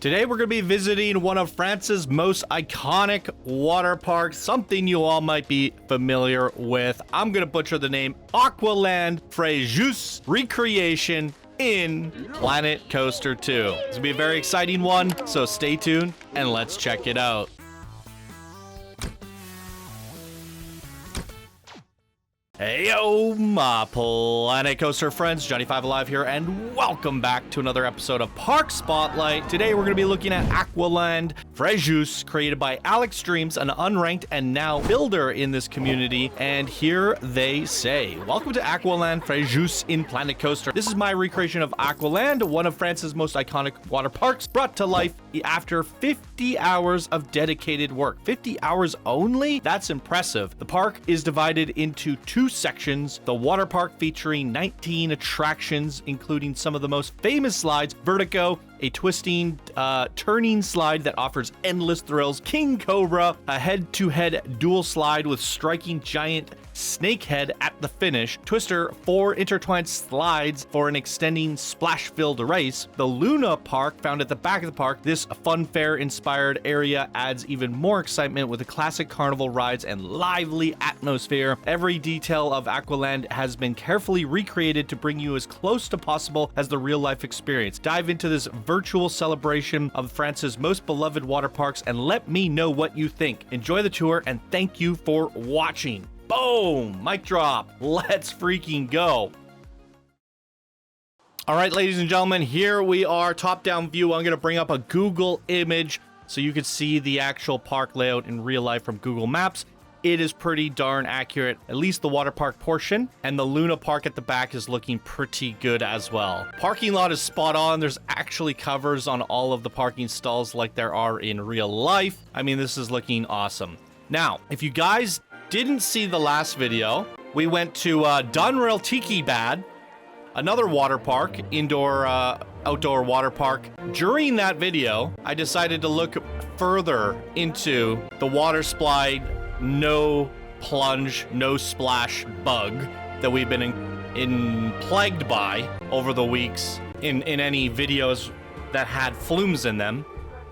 Today we're going to be visiting one of France's most iconic water parks, something you all might be familiar with. I'm going to butcher the name, Aqualand Fréjus recreation in Planet Coaster 2. It's going to be a very exciting one, so stay tuned and let's check it out. Hey yo, my Planet Coaster friends, Johnny5 Alive here, and welcome back to another episode of Park Spotlight. Today we're going to be looking at Aqualand Fréjus, created by AlexDreams, an unranked and now builder in this community, and here they say, welcome to Aqualand Fréjus in Planet Coaster. This is my recreation of Aqualand, one of France's most iconic water parks, brought to life after 50 hours of dedicated work. 50 hours only? That's impressive. The park is divided into two sections. The water park featuring 19 attractions, including some of the most famous slides, Vertigo, a twisting, turning slide that offers endless thrills, King Cobra, a head-to-head dual slide with striking giant snakehead at the finish, Twister, 4 intertwined slides for an extending splash-filled race, the Luna Park found at the back of the park. This funfair-inspired area adds even more excitement with the classic carnival rides and lively atmosphere. Every detail of Aqualand has been carefully recreated to bring you as close to possible as the real-life experience. Dive into this virtual celebration of France's most beloved water parks and let me know what you think. Enjoy the tour and thank you for watching. Boom! Mic drop. Let's freaking go. All right, ladies and gentlemen, here we are, top-down view. I'm going to bring up a Google image so you can see the actual park layout in real life from Google Maps. It is pretty darn accurate, at least the water park portion, and the Luna Park at the back is looking pretty good as well. Parking lot is spot on. There's actually covers on all of the parking stalls like there are in real life. I mean, this is looking awesome. Now, if you guys didn't see the last video, we went to Dunrail Tiki Bad, another water park, outdoor water park. During that video, I decided to look further into the water slide, no plunge, no splash bug that we've been plagued by over the weeks in any videos that had flumes in them,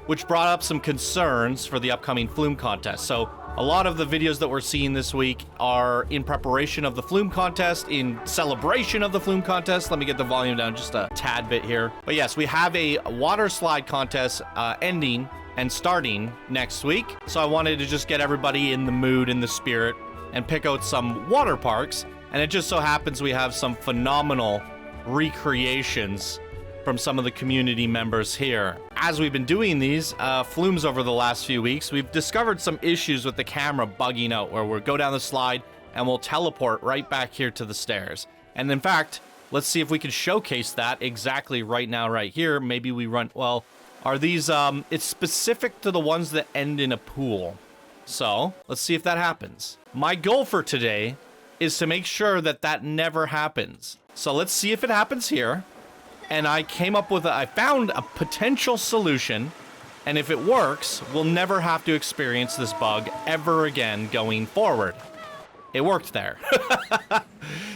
which brought up some concerns for the upcoming flume contest. So a lot of the videos that we're seeing this week are in preparation of the flume contest, in celebration of the flume contest. Let me get the volume down just a tad bit here. But yes, we have a water slide contest ending and starting next week. So I wanted to just get everybody in the mood, in the spirit, and pick out some water parks. And it just so happens we have some phenomenal recreations from some of the community members here. As we've been doing these flumes over the last few weeks, we've discovered some issues with the camera bugging out, where we'll go down the slide and we'll teleport right back here to the stairs. And in fact, let's see if we can showcase that exactly right now, right here. Maybe we run, well, are these, it's specific to the ones that end in a pool. So let's see if that happens. My goal for today is to make sure that that never happens. So let's see if it happens here. And I came up with I found a potential solution, and if it works, we'll never have to experience this bug ever again going forward. It worked there.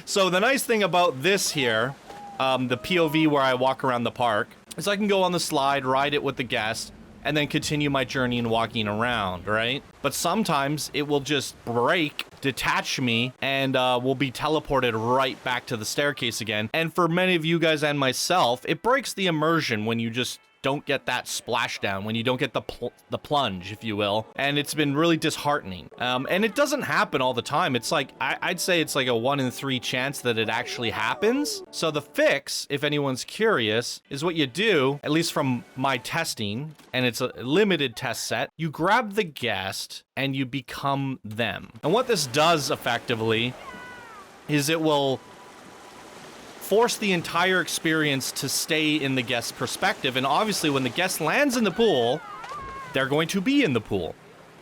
So the nice thing about this here, the POV where I walk around the park, is I can go on the slide, ride it with the guest, and then continue my journey and walking around, right? But sometimes it will just break, detach me, and we'll be teleported right back to the staircase again. And for many of you guys and myself, it breaks the immersion when you just don't get that splashdown, when you don't get the plunge, if you will. And it's been really disheartening. And it doesn't happen all the time. It's like, I'd say it's like a 1 in 3 chance that it actually happens. So the fix, if anyone's curious, is what you do, at least from my testing, and it's a limited test set, you grab the guest and you become them. And what this does effectively is it will force the entire experience to stay in the guest's perspective. And obviously when the guest lands in the pool, they're going to be in the pool.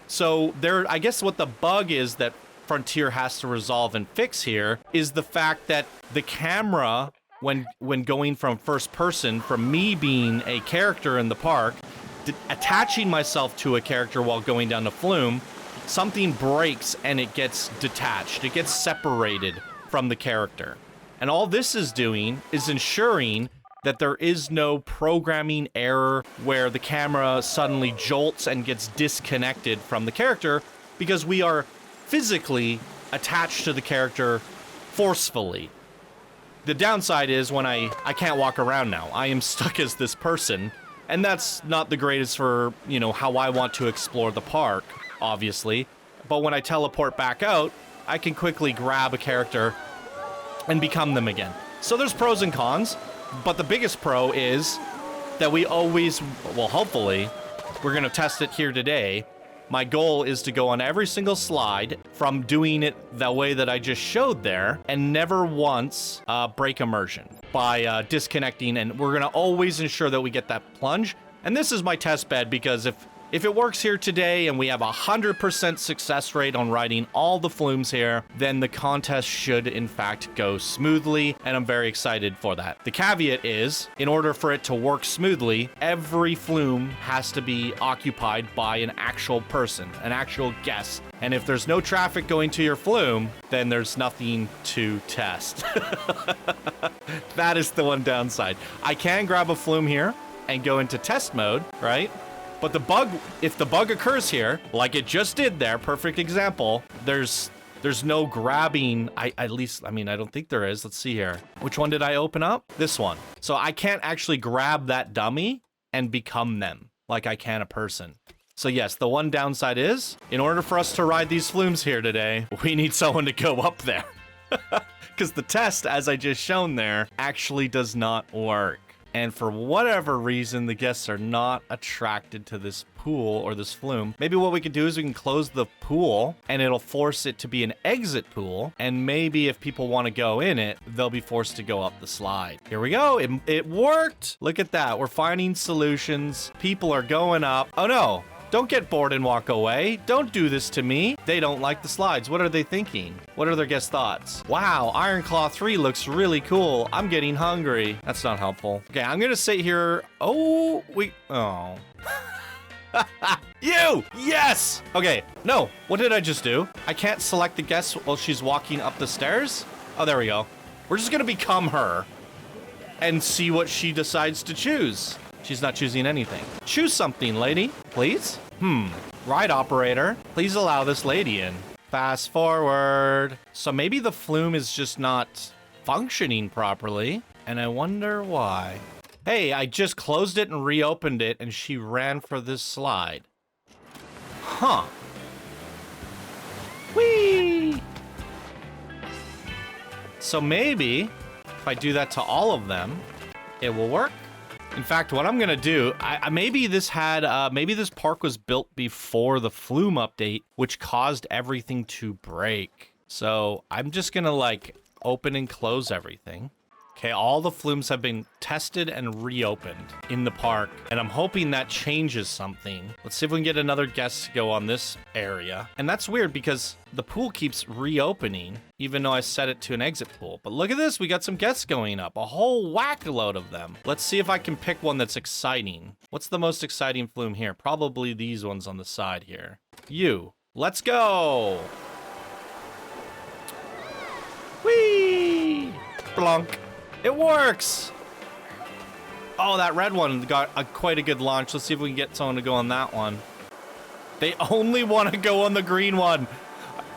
So I guess what the bug is that Frontier has to resolve and fix here is the fact that the camera, when going from first person, from me being a character in the park, attaching myself to a character while going down the flume, something breaks and it gets detached. It gets separated from the character. And all this is doing is ensuring that there is no programming error where the camera suddenly jolts and gets disconnected from the character, because we are physically attached to the character forcefully. The downside is when I can't walk around now. I am stuck as this person, and that's not the greatest for, you know, how I want to explore the park, obviously. But when I teleport back out, I can quickly grab a character and become them again. So there's pros and cons, but the biggest pro is that we always, well, hopefully, we're gonna test it here today. My goal is to go on every single slide from doing it the way that I just showed there and never once break immersion by disconnecting. And we're gonna always ensure that we get that plunge. And this is my test bed, because if it works here today and we have 100% success rate on riding all the flumes here, then the contest should in fact go smoothly, and I'm very excited for that. The caveat is, in order for it to work smoothly, every flume has to be occupied by an actual person, an actual guest. And if there's no traffic going to your flume, then there's nothing to test. That is the one downside. I can grab a flume here and go into test mode, right? But the bug, if the bug occurs here, like it just did there, perfect example, there's no grabbing, I don't think there is. Let's see here. Which one did I open up? This one. So I can't actually grab that dummy and become them like I can a person. So yes, the one downside is, in order for us to ride these flumes here today, we need someone to go up there. Because the test, as I just shown there, actually does not work. And for whatever reason, the guests are not attracted to this pool or this flume. Maybe what we can do is we can close the pool and it'll force it to be an exit pool. And maybe if people want to go in it, they'll be forced to go up the slide. Here we go. It worked. Look at that. We're finding solutions. People are going up. Oh no. Don't get bored and walk away. Don't do this to me. They don't like the slides. What are they thinking? What are their guest thoughts? Wow, Iron Claw 3 looks really cool. I'm getting hungry. That's not helpful. Okay, I'm gonna sit here. Oh. You! Yes! Okay, no. What did I just do? I can't select the guest while she's walking up the stairs? Oh, there we go. We're just gonna become her and see what she decides to choose. She's not choosing anything. Choose something, lady, please. Ride operator, please allow this lady in. Fast forward. So maybe the flume is just not functioning properly, and I wonder why. Hey, I just closed it and reopened it, and she ran for this slide. Huh. Whee! So maybe if I do that to all of them, it will work. In fact, what I'm gonna do, maybe this park was built before the flume update, which caused everything to break. So I'm just gonna like open and close everything. Okay, all the flumes have been tested and reopened in the park, and I'm hoping that changes something. Let's see if we can get another guest to go on this area. And that's weird because the pool keeps reopening, even though I set it to an exit pool. But look at this, we got some guests going up, a whole whack load of them. Let's see if I can pick one that's exciting. What's the most exciting flume here? Probably these ones on the side here. You, let's go. Whee! Blonk. It works! Oh, that red one got quite a good launch. Let's see if we can get someone to go on that one. They only want to go on the green one.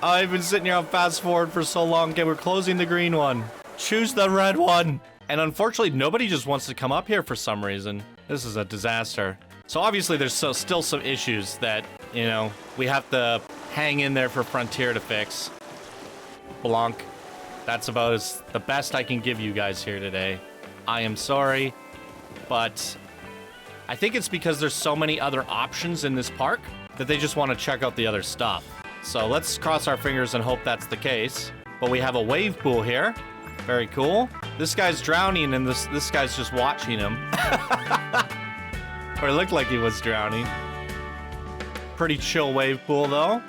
I've been sitting here on fast forward for so long. Okay, we're closing the green one. Choose the red one. And unfortunately, nobody just wants to come up here for some reason. This is a disaster. So obviously, there's still some issues that, you know, we have to hang in there for Frontier to fix. Blanc. That's about the best I can give you guys here today. I am sorry, but I think it's because there's so many other options in this park that they just want to check out the other stuff. So let's cross our fingers and hope that's the case. But we have a wave pool here. Very cool. This guy's drowning and this guy's just watching him. Or it looked like he was drowning. Pretty chill wave pool though.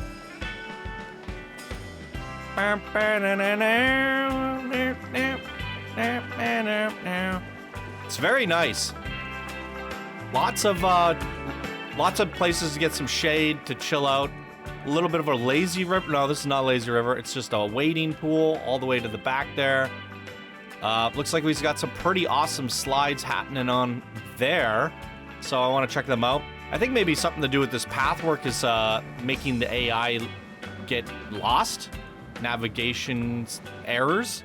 It's very nice. Lots of places to get some shade, to chill out. A little bit of a lazy river. No, this is not a lazy river. It's just a wading pool all the way to the back there. Looks like we've got some pretty awesome slides happening on there. So I want to check them out. I think maybe something to do with this path work is making the AI get lost. Navigation errors.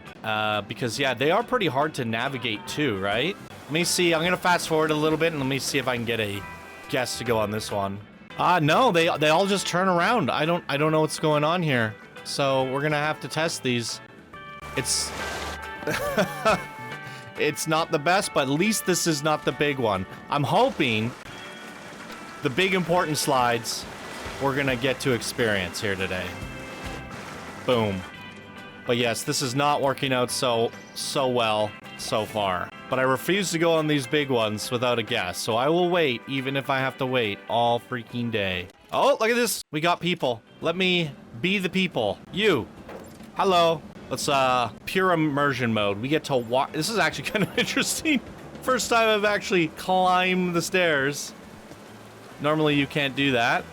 Because, yeah, they are pretty hard to navigate too, right? Let me see. I'm going to fast forward a little bit and let me see if I can get a guest to go on this one. No, they all just turn around. I don't know what's going on here. So we're going to have to test these. It's... It's not the best, but at least this is not the big one. I'm hoping the big important slides we're going to get to experience here today. Boom. But yes, this is not working out so well so far. But I refuse to go on these big ones without a guest, so I will wait, even if I have to wait all freaking day. Oh, look at this. We got people. Let me be the people. You. Hello. Let's, pure immersion mode. We get to walk. This is actually kind of interesting. First time I've actually climbed the stairs. Normally you can't do that.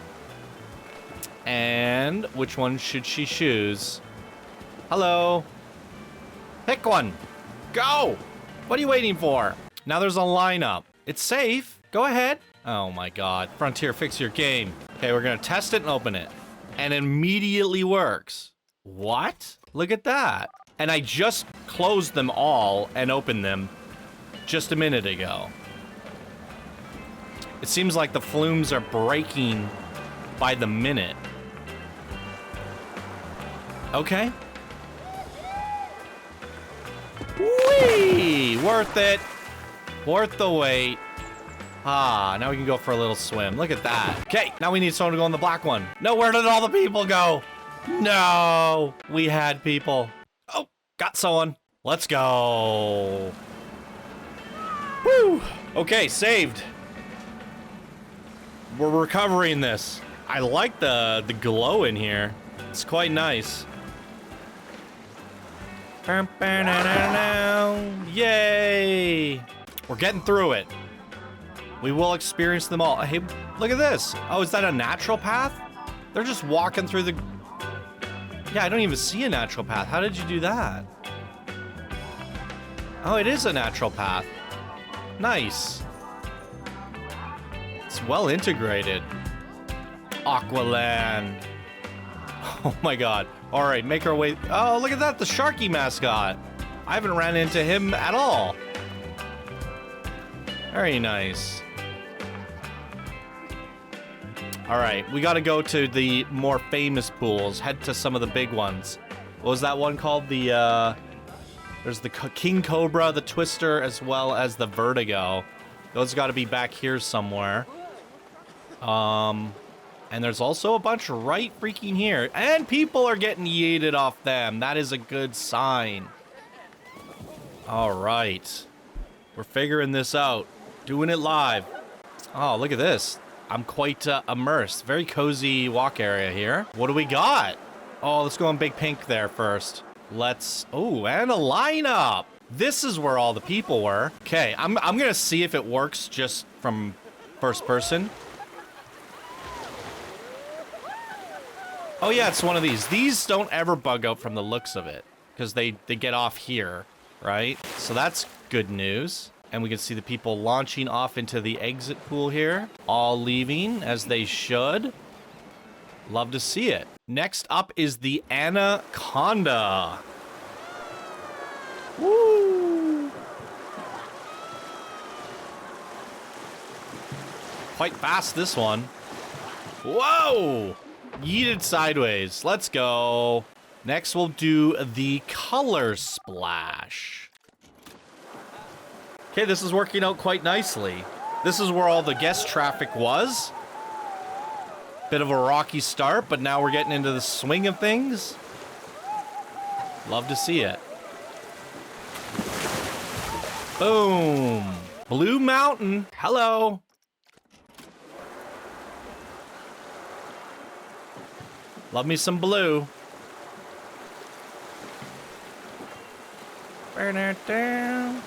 And which one should she choose? Hello. Pick one. Go. What are you waiting for? Now there's a lineup. It's safe. Go ahead. Oh my God. Frontier, fix your game. Okay, we're gonna test it and open it. And it immediately works. What? Look at that. And I just closed them all and opened them just a minute ago. It seems like the flumes are breaking by the minute. Okay. Whee! Worth it. Worth the wait. Ah, now we can go for a little swim. Look at that. Okay, now we need someone to go on the black one. No, where did all the people go? No, we had people. Oh, got someone. Let's go. Woo! Okay, saved. We're recovering this. I like the glow in here. It's quite nice. Yay! We're getting through it. We will experience them all. Hey, look at this. Oh, is that a natural path? They're just walking through the... Yeah, I don't even see a natural path. How did you do that? Oh, it is a natural path. Nice. It's well integrated. Aqualand. Oh my God. All right, make our way. Oh, look at that. The Sharky mascot. I haven't ran into him at all. Very nice. All right, we got to go to the more famous pools. Head to some of the big ones. What was that one called? The, there's the King Cobra, the Twister, as well as the Vertigo. Those got to be back here somewhere. And there's also a bunch right freaking here. And people are getting yeeted off them. That is a good sign. All right. We're figuring this out. Doing it live. Oh, look at this. I'm quite immersed. Very cozy walk area here. What do we got? Oh, let's go on Big Pink there first. Let's... Oh, and a lineup. This is where all the people were. Okay, I'm gonna see if it works just from first person. Oh yeah, it's one of these. These don't ever bug out from the looks of it because they get off here, right? So that's good news. And we can see the people launching off into the exit pool here. All leaving, as they should. Love to see it. Next up is the Anaconda. Woo! Quite fast, this one. Whoa! Yeeted sideways. Let's go. Next, we'll do the Color Splash. Okay, this is working out quite nicely. This is where all the guest traffic was. Bit of a rocky start, but now we're getting into the swing of things. Love to see it. Boom. Blue Mountain. Hello. Love me some blue. Burn it down.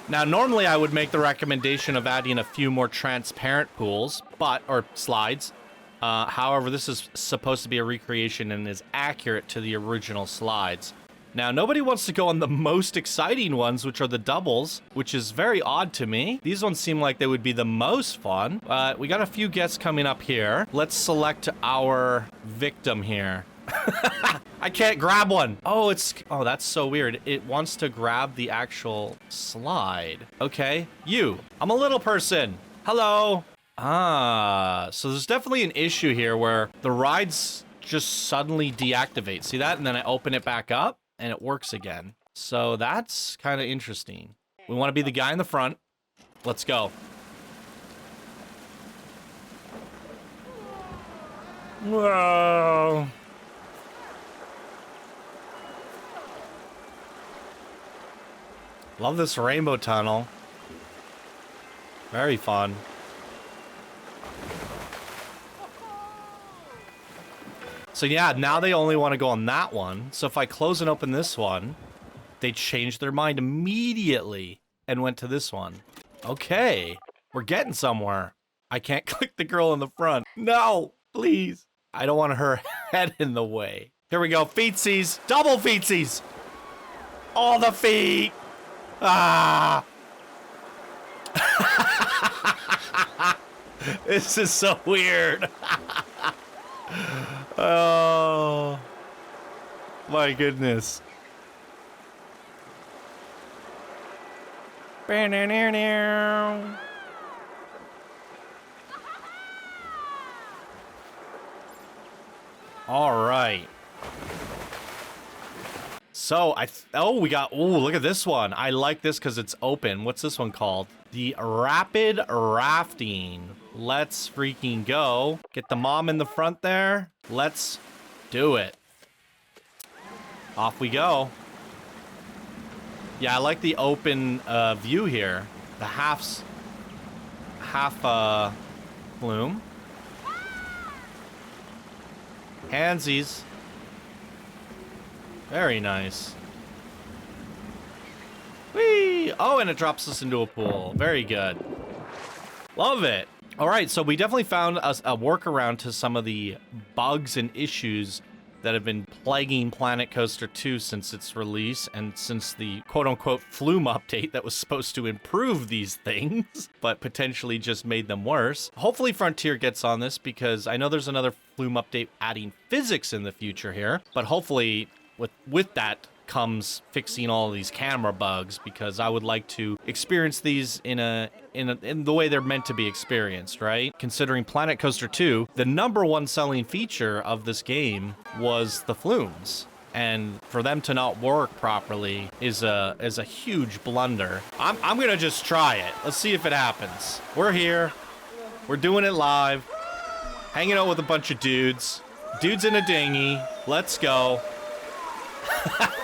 Now, normally I would make the recommendation of adding a few more transparent pools, or slides. However, this is supposed to be a recreation and is accurate to the original slides. Now, nobody wants to go on the most exciting ones, which are the doubles, which is very odd to me. These ones seem like they would be the most fun. We got a few guests coming up here. Let's select our victim here. I can't grab one. Oh, that's so weird. It wants to grab the actual slide. Okay, you. I'm a little person. Hello. Ah, so there's definitely an issue here where the rides just suddenly deactivate. See that? And then I open it back up and it works again. So that's kind of interesting. We want to be the guy in the front. Let's go. Whoa. Love this rainbow tunnel. Very fun. So yeah, now they only want to go on that one. So if I close and open this one, they changed their mind immediately and went to this one. Okay, we're getting somewhere. I can't click the girl in the front. No, please. I don't want her head in the way. Here we go, feetsies, double feetsies. All the feet. Ah. This is so weird. Oh my goodness. All right. So we got, look at this one. I like this because it's open. What's this one called? The rapid rafting. Let's freaking go. Get the mom in the front there. Let's do it. Off we go. Yeah, I like the open view here. The half flume. Handsies. Very nice. Whee! Oh, and it drops us into a pool. Very good. Love it. All right, so we definitely found a workaround to some of the bugs and issues that have been plaguing Planet Coaster 2 since its release and since the quote-unquote flume update that was supposed to improve these things, but potentially just made them worse. Hopefully Frontier gets on this because I know there's another flume update adding physics in the future here, but hopefully with that comes fixing all of these camera bugs, because I would like to experience these in the way they're meant to be experienced, right? Considering Planet Coaster 2, the #1 selling feature of this game was the flumes. And for them to not work properly is a huge blunder. I'm gonna just try it. Let's see if it happens. We're here. We're doing it live. Hanging out with a bunch of dudes. Dudes in a dinghy. Let's go.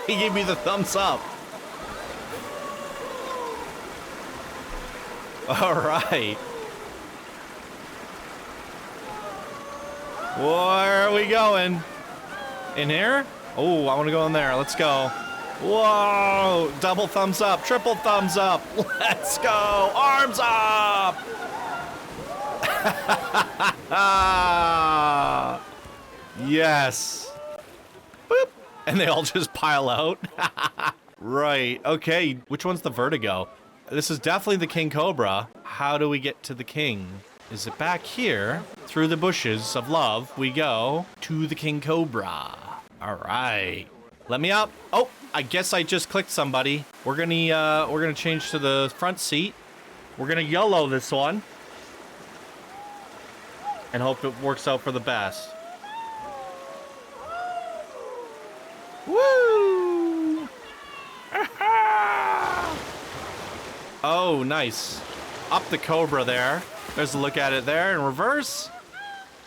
He gave me the thumbs up. All right. Where are we going? In here? Oh, I want to go in there. Let's go. Whoa! Double thumbs up. Triple thumbs up. Let's go. Arms up. Yes. Boop. And they all just pile out. Right. Okay. Which one's the Vertigo? This is definitely the King Cobra. How do we get to the king? Is it back here? Through the bushes of love, we go to the King Cobra. All right. Let me up. Oh, I guess I just clicked somebody. We're gonna change to the front seat. We're gonna YOLO this one. And hope it works out for the best. Woo! Oh, nice. Up the Cobra there. There's a look at it there in reverse.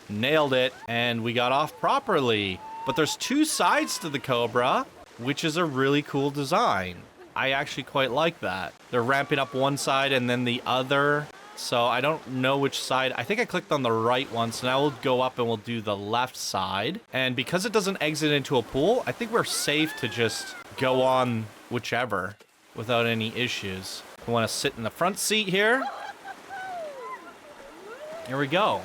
Nailed it. And we got off properly. But there's two sides to the Cobra, which is a really cool design. I actually quite like that. They're ramping up one side and then the other. So I don't know which side. I think I clicked on the right one, so now we'll go up and we'll do the left side. And because it doesn't exit into a pool, I think we're safe to just go on whichever without any issues. We want to sit in the front seat here. Here we go.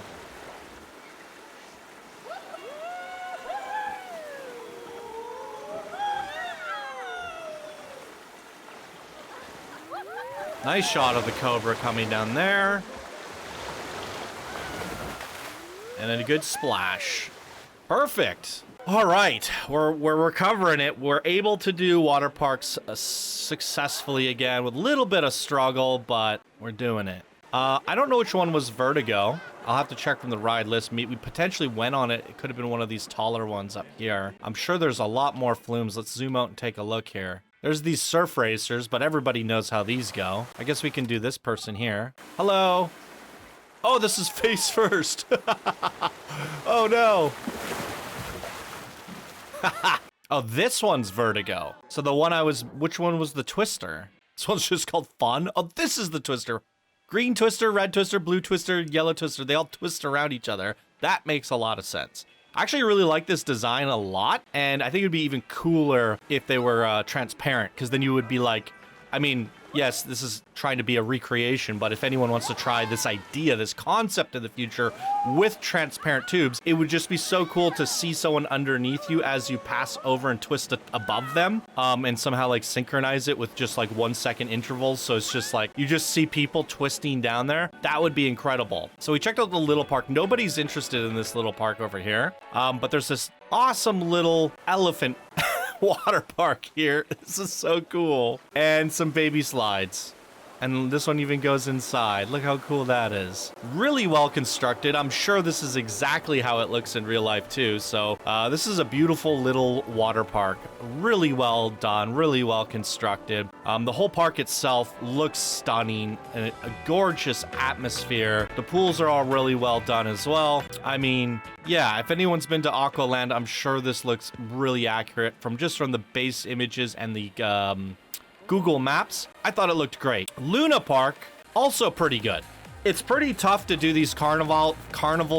Nice shot of the Cobra coming down there. And then a good splash. Perfect. All right, we're recovering it. We're able to do water parks successfully again with a little bit of struggle, but we're doing it. I don't know which one was Vertigo. I'll have to check from the ride list. We potentially went on it. It could have been one of these taller ones up here. I'm sure there's a lot more flumes. Let's zoom out and take a look here. There's these surf racers, but everybody knows how these go. I guess we can do this person here. Hello. Oh, this is face first. Oh, no. Oh, this one's Vertigo. So the one which one was the Twister? This one's just called Fun. Oh, this is the Twister. Green Twister, red Twister, blue Twister, yellow Twister. They all twist around each other. That makes a lot of sense. I actually really like this design a lot, and I think it'd be even cooler if they were transparent, because then you would be like, I mean, yes, this is trying to be a recreation, but if anyone wants to try this idea, this concept in the future with transparent tubes, it would just be so cool to see someone underneath you as you pass over and twist it above them, and somehow like synchronize it with just like 1 second intervals. So it's just like, you just see people twisting down there. That would be incredible. So we checked out the little park. Nobody's interested in this little park over here. But there's this awesome little elephant water park here. This is so cool. And some baby slides. And this one even goes inside. Look how cool that is. Really well constructed. I'm sure this is exactly how it looks in real life too. So this is a beautiful little water park. Really well done, really well constructed. The whole park itself looks stunning, and a gorgeous atmosphere. The pools are all really well done as well. I mean, yeah, if anyone's been to Aqualand, I'm sure this looks really accurate from the base images and the Google Maps. I thought it looked great. Luna Park, also pretty good. It's pretty tough to do these carnival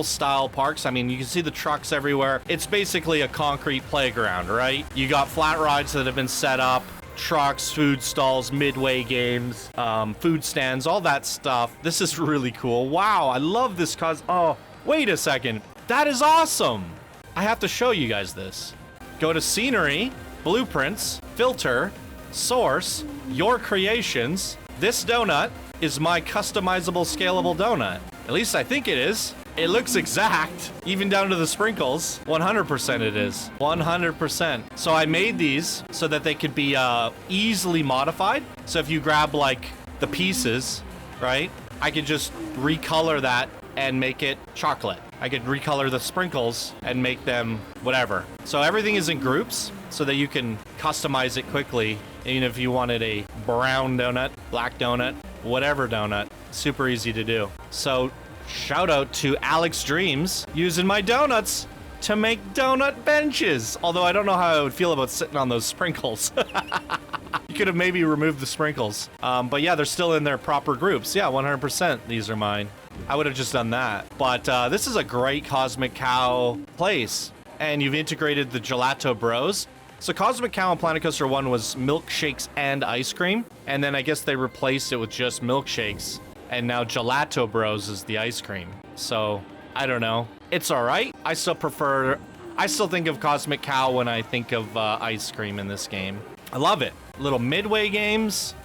style parks. I mean, you can see the trucks everywhere. It's basically a concrete playground, right? You got flat rides that have been set up, trucks, food stalls, midway games, food stands, all that stuff. This is really cool. Wow, I love this oh, wait a second. That is awesome. I have to show you guys this. Go to scenery, blueprints, filter, source, your creations. This donut is my customizable scalable donut. At least I think it is. It looks exact, even down to the sprinkles. 100% it is. 100%. So I made these so that they could be easily modified. So if you grab like the pieces, right, I could just recolor that and make it chocolate. I could recolor the sprinkles and make them whatever. So everything is in groups so that you can customize it quickly. Even if you wanted a brown donut, black donut, whatever donut, super easy to do. So shout out to AlexDreams using my donuts to make donut benches. Although I don't know how I would feel about sitting on those sprinkles. You could have maybe removed the sprinkles. But yeah, they're still in their proper groups. Yeah, 100%. These are mine. I would have just done that. But this is a great Cosmic Cow place. And you've integrated the Gelato Bros. So Cosmic Cow and Planet Coaster 1 was milkshakes and ice cream. And then I guess they replaced it with just milkshakes. And now Gelato Bros is the ice cream. So, I don't know. It's all right. I still think of Cosmic Cow when I think of ice cream in this game. I love it. Little midway games.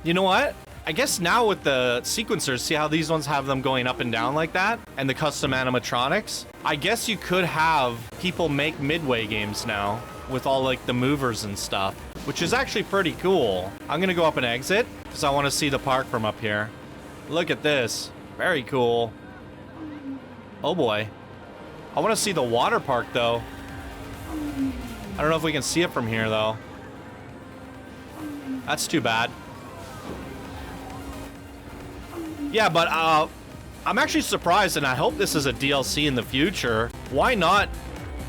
You know what? I guess now with the sequencers, see how these ones have them going up and down like that? And the custom animatronics? I guess you could have people make midway games now with all like the movers and stuff, which is actually pretty cool. I'm gonna go up and exit because I want to see the park from up here. Look at this. Very cool. Oh boy. I want to see the water park though. I don't know if we can see it from here though. That's too bad. Yeah, but I'm actually surprised, and I hope this is a DLC in the future. Why not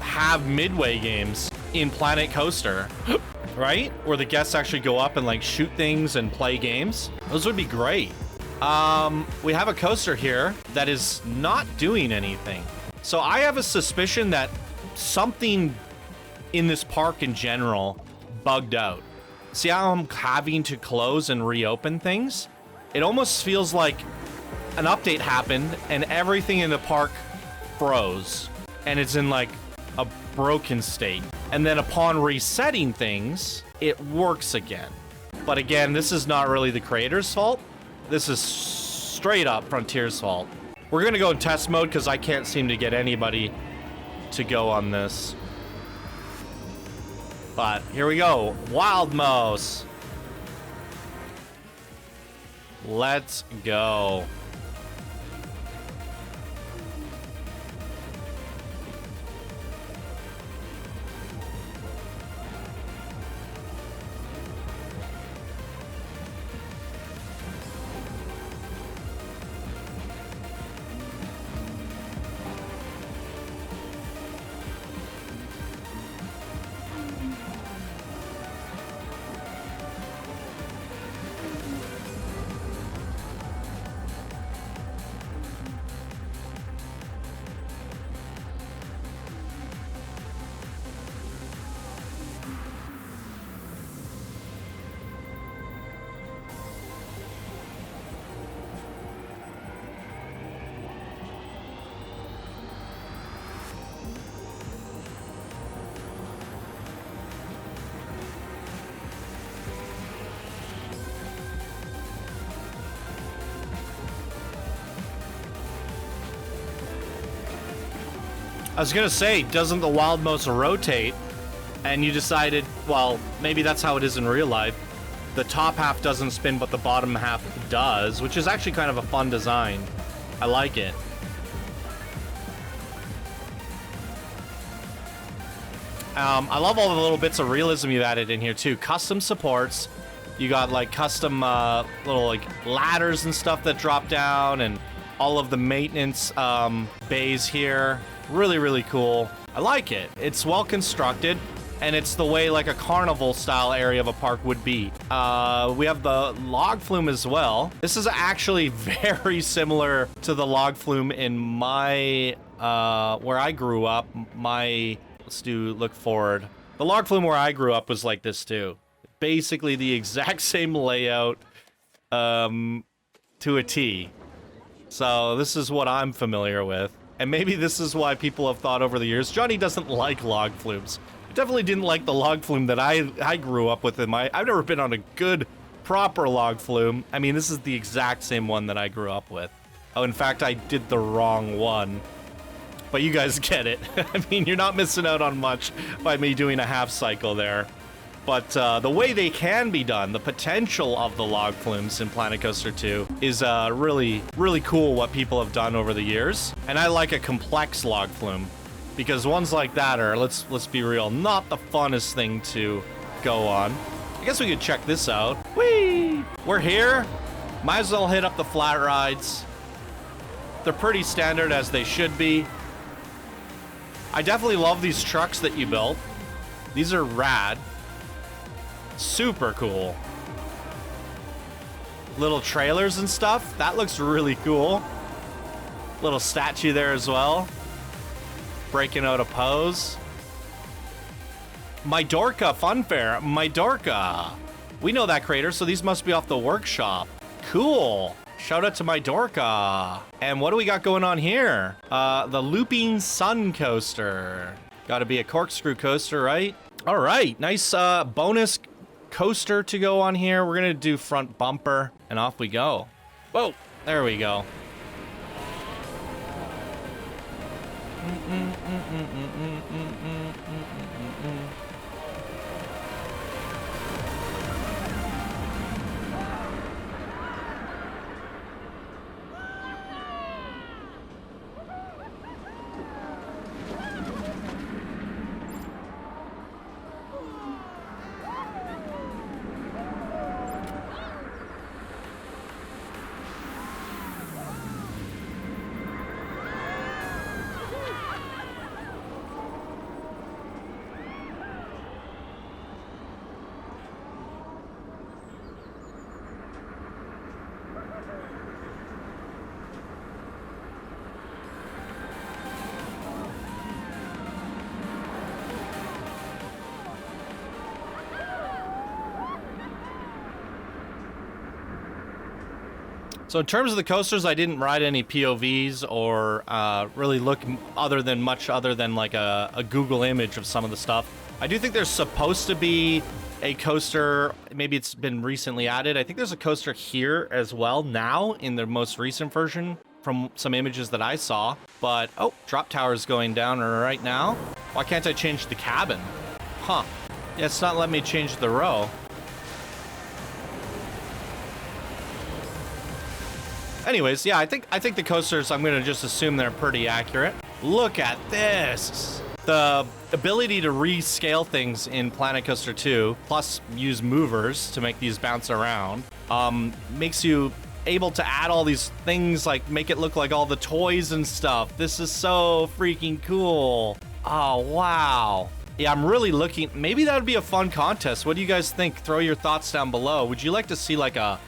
have midway games in Planet Coaster, right? Where the guests actually go up and like shoot things and play games. Those would be great. We have a coaster here that is not doing anything. So I have a suspicion that something in this park in general bugged out. See how I'm having to close and reopen things? It almost feels like an update happened and everything in the park froze and it's in like a broken state. And then upon resetting things, it works again. But again, this is not really the creator's fault. This is straight up Frontier's fault. We're gonna go in test mode because I can't seem to get anybody to go on this. But here we go. Wild Mouse. Let's go. I was gonna say, doesn't the Wild Mouse rotate? And you decided, well, maybe that's how it is in real life. The top half doesn't spin, but the bottom half does, which is actually kind of a fun design. I like it. I love all the little bits of realism you've added in here too. Custom supports. You got like custom little like ladders and stuff that drop down, and all of the maintenance bays here. Really, really cool. I like it. It's well constructed, and it's the way like a carnival style area of a park would be. We have the log flume as well. This is actually very similar to the log flume in my where I grew up. Let's do look forward. The log flume where I grew up was like this too. Basically the exact same layout to a T. So this is what I'm familiar with. And maybe this is why people have thought over the years, Johnny doesn't like log flumes. I definitely didn't like the log flume that I grew up with in my... I've never been on a good, proper log flume. I mean, this is the exact same one that I grew up with. Oh, in fact, I did the wrong one. But you guys get it. I mean, you're not missing out on much by me doing a half cycle there. But the way they can be done, the potential of the log flumes in Planet Coaster 2 is really, really cool what people have done over the years. And I like a complex log flume, because ones like that are, let's be real, not the funnest thing to go on. I guess we could check this out. Whee! We're here. Might as well hit up the flat rides. They're pretty standard as they should be. I definitely love these trucks that you built. These are rad. Super cool. Little trailers and stuff. That looks really cool. Little statue there as well. Breaking out a pose. Midorka Fun Fair. Midorka. We know that creator, so these must be off the workshop. Cool. Shout out to Midorka. And what do we got going on here? The Looping Sun Coaster. Gotta be a corkscrew coaster, right? All right. Nice bonus coaster to go on here. We're gonna do front bumper, and off we go. Whoa, there we go. So in terms of the coasters, I didn't ride any POVs or really look much other than like a Google image of some of the stuff. I do think there's supposed to be a coaster, maybe it's been recently added. I think there's a coaster here as well now in the most recent version from some images that I saw. But, oh, drop tower is going down right now. Why can't I change the cabin? Huh. Yeah, it's not letting me change the row. Anyways, yeah, I think the coasters, I'm gonna just assume they're pretty accurate. Look at this. The ability to rescale things in Planet Coaster 2, plus use movers to make these bounce around, makes you able to add all these things, like make it look like all the toys and stuff. This is so freaking cool. Oh, wow. Yeah, I'm really looking, maybe that would be a fun contest. What do you guys think? Throw your thoughts down below. Would you like to see like a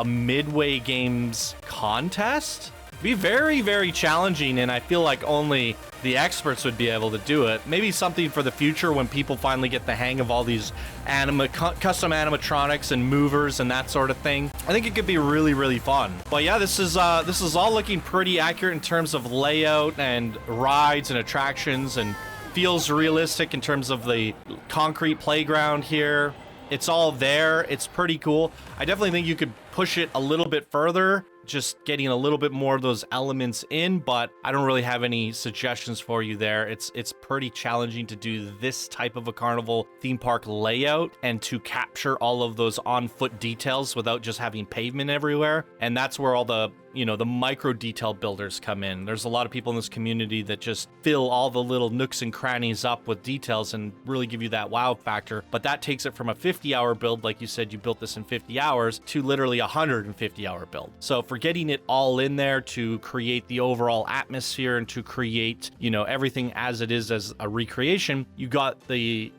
Midway Games contest? It'd be very, very challenging, and I feel like only the experts would be able to do it. Maybe something for the future when people finally get the hang of all these custom animatronics and movers and that sort of thing. I think it could be really, really fun. But yeah, this is all looking pretty accurate in terms of layout and rides and attractions, and feels realistic in terms of the concrete playground here. It's all there. It's pretty cool. I definitely think you could push it a little bit further, just getting a little bit more of those elements in, but I don't really have any suggestions for you there. It's pretty challenging to do this type of a carnival theme park layout and to capture all of those on-foot details without just having pavement everywhere. And that's where all the, you know, the micro detail builders come in. There's a lot of people in this community that just fill all the little nooks and crannies up with details and really give you that wow factor. But that takes it from a 50-hour build, like you said, you built this in 50 hours, to literally a 150-hour build. So for getting it all in there to create the overall atmosphere and to create, you know, everything as it is as a recreation, you got the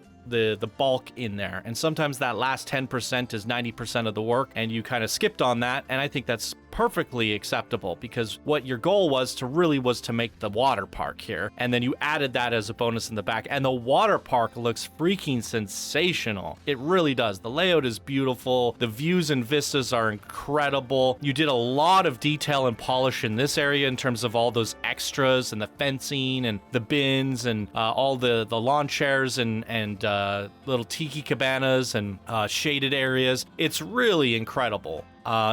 bulk in there. And sometimes that last 10% is 90% of the work, and you kind of skipped on that. And I think that's perfectly acceptable, because what your goal was to make the water park here, and then you added that as a bonus in the back, and the water park looks freaking sensational. It really does. The layout is beautiful. The views and vistas are incredible. You did a lot of detail and polish in this area in terms of all those extras and the fencing and the bins and all the lawn chairs and little tiki cabanas and shaded areas. It's really incredible.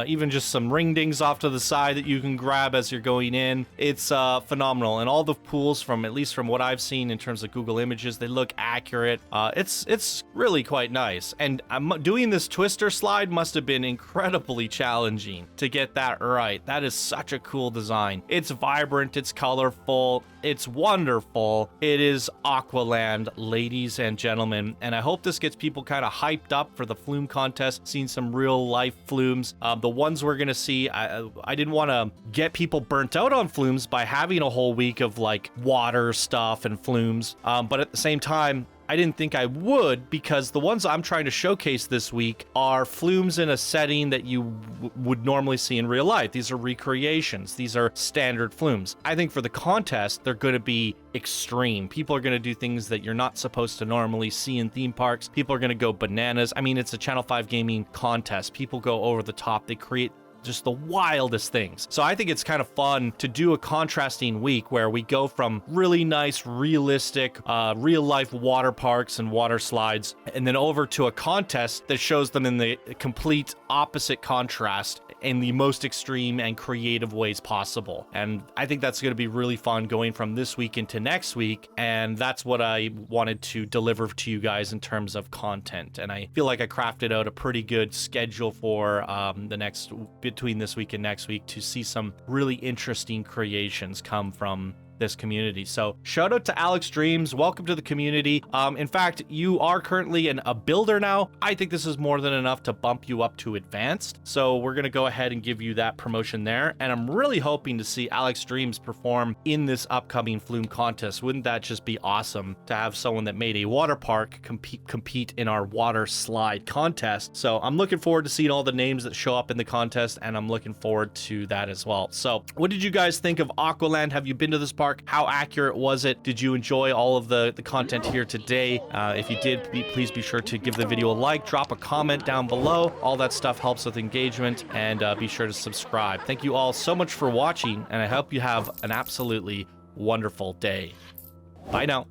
Even just some ring dings off to the side that you can grab as you're going in. It's phenomenal. And all the pools, from at least from what I've seen in terms of Google Images, they look accurate. It's really quite nice. And doing this twister slide must have been incredibly challenging to get that right. That is such a cool design. It's vibrant, it's colorful, it's wonderful. It is Aqualand, ladies and gentlemen. And I hope this gets people kind of hyped up for the flume contest, seeing some real life flumes. The ones we're gonna see, I didn't want to get people burnt out on flumes by having a whole week of like water stuff and flumes, but at the same time, I didn't think I would, because the ones I'm trying to showcase this week are flumes in a setting that you would normally see in real life. These are recreations. These are standard flumes. I think for the contest, they're going to be extreme. People are going to do things that you're not supposed to normally see in theme parks. People are going to go bananas. I mean, it's a Channel 5 gaming contest. People go over the top. They create just the wildest things. So I think it's kind of fun to do a contrasting week where we go from really nice, realistic, real life water parks and water slides, and then over to a contest that shows them in the complete opposite contrast in the most extreme and creative ways possible. And I think that's going to be really fun going from this week into next week. And that's what I wanted to deliver to you guys in terms of content. And I feel like I crafted out a pretty good schedule for between this week and next week to see some really interesting creations come from this community. So shout out to AlexDreams. Welcome to the community. In fact, you are currently a builder now. I think this is more than enough to bump you up to advanced. So we're going to go ahead and give you that promotion there. And I'm really hoping to see AlexDreams perform in this upcoming flume contest. Wouldn't that just be awesome to have someone that made a water park compete in our water slide contest? So I'm looking forward to seeing all the names that show up in the contest, and I'm looking forward to that as well. So what did you guys think of Aqualand? Have you been to this park? How accurate was it? Did you enjoy all of the content here today? If you did, please be sure to give the video a like, drop a comment down below. All that stuff helps with engagement, and be sure to subscribe. Thank you all so much for watching, and I hope you have an absolutely wonderful day. Bye now.